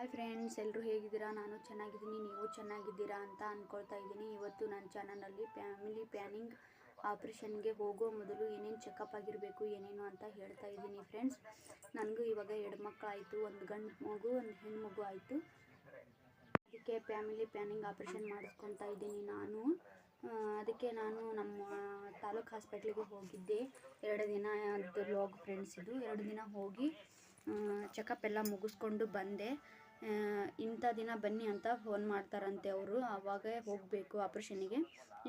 Hi friends, ಎಲ್ಲರೂ ಹೇಗಿದ್ದೀರಾ? ನಾನು ಚೆನ್ನಾಗಿದ್ದೀನಿ, ನೀವು ಚೆನ್ನಾಗಿದ್ದೀರಾ ಅಂತ ಅಂದ್ಕೊಳ್ತಾ ಇದ್ದೀನಿ. ಇವತ್ತು ನನ್ನ ಚಾನಲಲ್ಲಿ ಫ್ಯಾಮಿಲಿ ಪ್ಲ್ಯಾನಿಂಗ್ ಆಪ್ರೇಷನ್ಗೆ ಹೋಗೋ ಮೊದಲು ಏನೇನು ಚೆಕಪ್ ಆಗಿರಬೇಕು ಏನೇನು ಅಂತ ಹೇಳ್ತಾ ಇದ್ದೀನಿ ಫ್ರೆಂಡ್ಸ್. ನನಗೂ ಇವಾಗ 2 ಮಕ್ಕಳಾಯಿತು, ಒಂದು ಗಂಡು ಮಗು ಒಂದು ಹೆಣ್ಣು ಮಗು ಆಯಿತು. ಅದಕ್ಕೆ ಫ್ಯಾಮಿಲಿ ಪ್ಲ್ಯಾನಿಂಗ್ ಆಪ್ರೇಷನ್ ಮಾಡಿಸ್ಕೊತಾ ಇದ್ದೀನಿ ನಾನು. ಅದಕ್ಕೆ ನಾನು ನಮ್ಮ ತಾಲೂಕು ಹಾಸ್ಪಿಟ್ಲಿಗೆ ಹೋಗಿದ್ದೆ. 2 ದಿನ ಲಾಗ್ ಫ್ರೆಂಡ್ಸ್, ಇದು 2 ದಿನ ಹೋಗಿ ಚೆಕಪ್ ಎಲ್ಲ ಮುಗಿಸ್ಕೊಂಡು ಬಂದೆ. ಇಂಥ ದಿನ ಬನ್ನಿ ಅಂತ ಫೋನ್ ಮಾಡ್ತಾರಂತೆ ಅವರು, ಆವಾಗ ಹೋಗಬೇಕು ಆಪ್ರೇಷನ್ನಿಗೆ.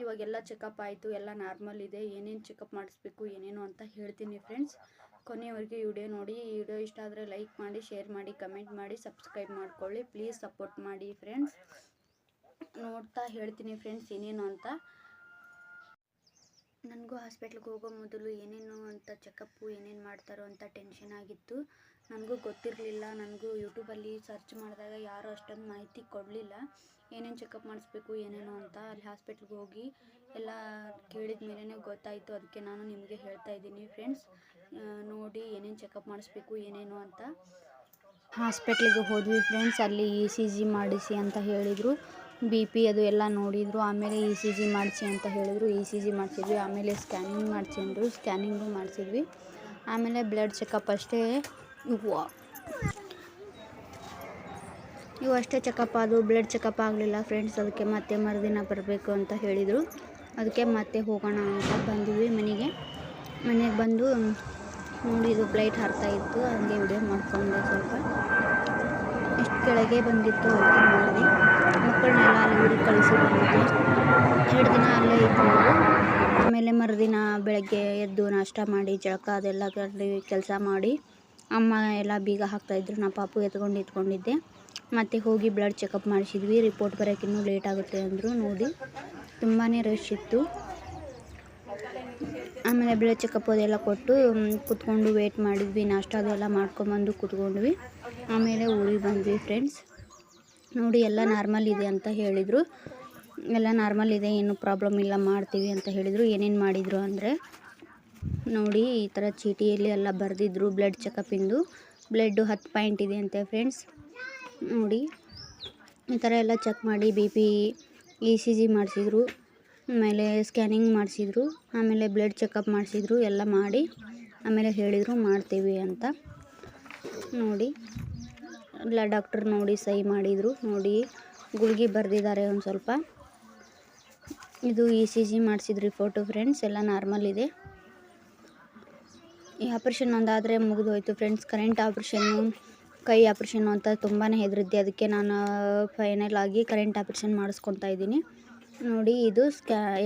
ಇವಾಗೆಲ್ಲ ಚೆಕಪ್ ಆಯಿತು, ಎಲ್ಲ ನಾರ್ಮಲ್ ಇದೆ. ಏನೇನು ಚೆಕಪ್ ಮಾಡಿಸ್ಬೇಕು ಏನೇನು ಅಂತ ಹೇಳ್ತೀನಿ ಫ್ರೆಂಡ್ಸ್. ಕೊನೆಯವರೆಗೆ ವಿಡಿಯೋ ನೋಡಿ. ಈ ವಿಡಿಯೋ ಇಷ್ಟ ಆದರೆ ಲೈಕ್ ಮಾಡಿ, ಶೇರ್ ಮಾಡಿ, ಕಮೆಂಟ್ ಮಾಡಿ, ಸಬ್ಸ್ಕ್ರೈಬ್ ಮಾಡ್ಕೊಳ್ಳಿ. ಪ್ಲೀಸ್ ಸಪೋರ್ಟ್ ಮಾಡಿ ಫ್ರೆಂಡ್ಸ್. ನೋಡ್ತಾ ಹೇಳ್ತೀನಿ ಫ್ರೆಂಡ್ಸ್ ಏನೇನು ಅಂತ. ನನಗೂ ಹಾಸ್ಪಿಟ್ಲಿಗೆ ಹೋಗೋ ಮೊದಲು ಏನೇನು ಅಂತ ಚೆಕಪ್ಪು ಏನೇನು ಮಾಡ್ತಾರೋ ಅಂತ ಟೆನ್ಷನ್ ಆಗಿತ್ತು. ನನಗೂ ಗೊತ್ತಿರಲಿಲ್ಲ. ನನಗೂ ಯೂಟ್ಯೂಬಲ್ಲಿ ಸರ್ಚ್ ಮಾಡಿದಾಗ ಯಾರೂ ಅಷ್ಟೊಂದು ಮಾಹಿತಿ ಕೊಡಲಿಲ್ಲ, ಏನೇನು ಚೆಕಪ್ ಮಾಡಿಸ್ಬೇಕು ಏನೇನು ಅಂತ. ಅಲ್ಲಿ ಹಾಸ್ಪಿಟ್ಲಿಗೆ ಹೋಗಿ ಎಲ್ಲ ಕೇಳಿದ ಮೇಲೇ ಗೊತ್ತಾಯಿತು. ಅದಕ್ಕೆ ನಾನು ನಿಮಗೆ ಹೇಳ್ತಾ ಇದ್ದೀನಿ ಫ್ರೆಂಡ್ಸ್. ನೋಡಿ ಏನೇನು ಚೆಕಪ್ ಮಾಡಿಸ್ಬೇಕು ಏನೇನು ಅಂತ. ಹಾಸ್ಪಿಟ್ಲಿಗೆ ಹೋದ್ವಿ ಫ್ರೆಂಡ್ಸ್. ಅಲ್ಲಿ ECG ಮಾಡಿಸಿ ಅಂತ ಹೇಳಿದರು. BP ಅದು ಎಲ್ಲ ನೋಡಿದರು. ಆಮೇಲೆ ECG ಮಾಡಿಸಿ ಅಂತ ಹೇಳಿದರು. ECG ಮಾಡಿಸಿದ್ವಿ. ಆಮೇಲೆ ಸ್ಕ್ಯಾನಿಂಗ್ ಮಾಡಿಸಿ ಅಂದರು. ಸ್ಕ್ಯಾನಿಂಗು ಮಾಡಿಸಿದ್ವಿ. ಆಮೇಲೆ ಬ್ಲಡ್ ಚೆಕಪ್ ಅಷ್ಟೇ. ಇವು ಅಷ್ಟೇ ಚೆಕಪ್ ಆದವು. ಬ್ಲಡ್ ಚೆಕಪ್ ಆಗಲಿಲ್ಲ ಫ್ರೆಂಡ್ಸ್. ಅದಕ್ಕೆ ಮತ್ತೆ ಮರುದಿನ ಬರಬೇಕು ಅಂತ ಹೇಳಿದರು. ಅದಕ್ಕೆ ಮತ್ತೆ ಹೋಗೋಣ ಅಂತ ಬಂದ್ವಿ ಮನೆಗೆ ಬಂದು ನೋಡಿ, ಇದು ಫ್ಲೈಟ್ ಹಾರ್ತಾ ಇತ್ತು. ಹಾಗೆ ವಿಡಿಯೋ ಮಾಡಿಕೊಂಡೆ. ಸ್ವಲ್ಪ ಎಷ್ಟು ಕೆಳಗೆ ಬಂದಿತ್ತು ಅಂತ ನೋಡಿದೆ. ಮಕ್ಕಳನ್ನೆಲ್ಲ ಅಲ್ಲಿ ಊರಿಗೆ ಕಳಿಸಿ ಬಂದಿದ್ದೆ. 2 ದಿನ ಅಲ್ಲೇ ಇದ್ದರು. ಆಮೇಲೆ ಮರುದಿನ ಬೆಳಗ್ಗೆ ಎದ್ದು ನಾಷ್ಟ ಮಾಡಿ ಜಳಕ ಅದೆಲ್ಲ ಕೆಲಸ ಮಾಡಿ ಅಮ್ಮ ಎಲ್ಲ ಬೀಗ ಹಾಕ್ತಾಯಿದ್ರು. ನಾ ಪಾಪು ಎತ್ಕೊಂಡಿದ್ದೆ. ಮತ್ತು ಹೋಗಿ ಬ್ಲಡ್ ಚೆಕಪ್ ಮಾಡಿಸಿದ್ವಿ. ರಿಪೋರ್ಟ್ ಬರೋಕೆ ಇನ್ನೂ ಲೇಟ್ ಆಗುತ್ತೆ ಅಂದರು. ನೋಡಿ ತುಂಬಾ ರಶ್ ಇತ್ತು. ಆಮೇಲೆ ಬ್ಲಡ್ ಚೆಕಪ್ ಅದೆಲ್ಲ ಕೊಟ್ಟು ಕೂತ್ಕೊಂಡು ವೇಟ್ ಮಾಡಿದ್ವಿ. ನಾಷ್ಟ ಅದೆಲ್ಲ ಮಾಡ್ಕೊಂಬಂದು ಕೂತ್ಕೊಂಡ್ವಿ. ಆಮೇಲೆ ಊರಿಗೆ ಬಂದ್ವಿ ಫ್ರೆಂಡ್ಸ್. ನೋಡಿ ಎಲ್ಲ ನಾರ್ಮಲ್ ಇದೆ ಅಂತ ಹೇಳಿದರು. ಎಲ್ಲ ನಾರ್ಮಲ್ ಇದೆ, ಏನು ಪ್ರಾಬ್ಲಮ್ ಇಲ್ಲ, ಮಾಡ್ತೀವಿ ಅಂತ ಹೇಳಿದರು. ಏನೇನು ಮಾಡಿದರು ಅಂದರೆ ನೋಡಿ, ಈ ಥರ ಚೀಟಿಯಲ್ಲಿ ಎಲ್ಲ ಬರೆದಿದ್ರು ಬ್ಲಡ್ ಚೆಕಪ್ಪಿಂದು. ಬ್ಲಡ್ಡು 10 ಪಾಯಿಂಟ್ ಇದೆ ಅಂತೆ ಫ್ರೆಂಡ್ಸ್. ನೋಡಿ ಈ ಥರ ಎಲ್ಲ ಚೆಕ್ ಮಾಡಿ BP ECG ಮಾಡಿಸಿದ್ರು. ಆಮೇಲೆ ಸ್ಕ್ಯಾನಿಂಗ್ ಮಾಡಿಸಿದ್ರು. ಆಮೇಲೆ ಬ್ಲಡ್ ಚೆಕಪ್ ಮಾಡಿಸಿದ್ರು. ಎಲ್ಲ ಮಾಡಿ ಆಮೇಲೆ ಹೇಳಿದರು ಮಾಡ್ತೀವಿ ಅಂತ. ನೋಡಿ ಎಲ್ಲ ಡಾಕ್ಟ್ರ್ ನೋಡಿ ಸಹಿ ಮಾಡಿದರು. ನೋಡಿ ಗುಳಿಗೆ ಬರೆದಿದ್ದಾರೆ ಒಂದು ಸ್ವಲ್ಪ. ಇದು ECG ಮಾಡಿಸಿದ ರಿಪೋರ್ಟು ಫ್ರೆಂಡ್ಸ್. ಎಲ್ಲ ನಾರ್ಮಲ್ ಇದೆ. ಈ ಆಪ್ರೇಷನ್ ಒಂದಾದರೆ ಮುಗಿದೋಯ್ತು ಫ್ರೆಂಡ್ಸ್. ಕರೆಂಟ್ ಆಪ್ರೇಷನ್ನು, ಕೈ ಆಪ್ರೇಷನ್ನು ಅಂತ ತುಂಬಾ ಹೆದರಿದ್ದೆ. ಅದಕ್ಕೆ ನಾನು ಫೈನಲ್ ಆಗಿ ಕರೆಂಟ್ ಆಪ್ರೇಷನ್ ಮಾಡಿಸ್ಕೊತಾ ಇದ್ದೀನಿ. ನೋಡಿ ಇದು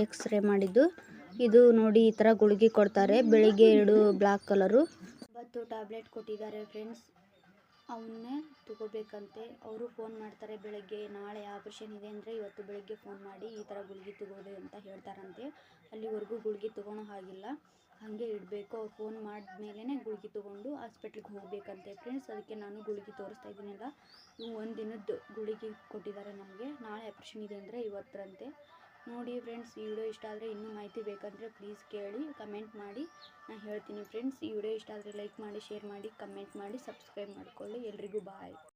ಎಕ್ಸ್ರೇ ಮಾಡಿದ್ದು. ಇದು ನೋಡಿ ಈ ಥರ ಗುಳಿಗೆ ಕೊಡ್ತಾರೆ. ಬೆಳಿಗ್ಗೆ 2 ಬ್ಲ್ಯಾಕ್ ಕಲರು 9 ಟ್ಯಾಬ್ಲೆಟ್ ಕೊಟ್ಟಿದ್ದಾರೆ ಫ್ರೆಂಡ್ಸ್. ಅವನ್ನೇ ತಗೋಬೇಕಂತೆ. ಅವರು ಫೋನ್ ಮಾಡ್ತಾರೆ ಬೆಳಗ್ಗೆ. ನಾಳೆ ಆಪ್ರೇಷನ್ ಇದೆ ಅಂದರೆ ಇವತ್ತು ಬೆಳಗ್ಗೆ ಫೋನ್ ಮಾಡಿ ಈ ಥರ ಗುಳಿಗೆ ತಗೋದು ಅಂತ ಹೇಳ್ತಾರಂತೆ. ಅಲ್ಲಿವರೆಗೂ ಗುಳಿಗೆ ತಗೊಳೋ ಹಾಗಿಲ್ಲ, ಹಾಗೆ ಇಡಬೇಕು. ಅವ್ರು ಫೋನ್ ಮಾಡಿದ್ಮೇಲೆ ಗುಳಿಗೆ ತೊಗೊಂಡು ಹಾಸ್ಪಿಟ್ಲಿಗೆ ಹೋಗಬೇಕಂತೆ ಫ್ರೆಂಡ್ಸ್. ಅದಕ್ಕೆ ನಾನು ಗುಳಿಗೆ ತೋರಿಸ್ತಾ ಇದ್ದೀನಲ್ಲ, ಇವು 1 ದಿನದ ಗುಳಿಗೆ ಕೊಟ್ಟಿದ್ದಾರೆ ನಮಗೆ. ನಾಳೆ ಆಪ್ರೇಷನ್ ಇದೆ ಅಂದರೆ ಇವತ್ತರಂತೆ. ನೋಡಿ ಫ್ರೆಂಡ್ಸ್, ಈ ವಿಡಿಯೋ ಇಷ್ಟ ಆದರೆ ಇನ್ನೂ ಮಾಹಿತಿ ಬೇಕಂದರೆ ಪ್ಲೀಸ್ ಕೇಳಿ, ಕಮೆಂಟ್ ಮಾಡಿ, ನಾನು ಹೇಳ್ತೀನಿ ಫ್ರೆಂಡ್ಸ್. ಈ ವಿಡಿಯೋ ಇಷ್ಟ ಆದರೆ ಲೈಕ್ ಮಾಡಿ, ಶೇರ್ ಮಾಡಿ, ಕಮೆಂಟ್ ಮಾಡಿ, ಸಬ್ಸ್ಕ್ರೈಬ್ ಮಾಡ್ಕೊಳ್ಳಿ. ಎಲ್ರಿಗೂ ಬಾಯ್.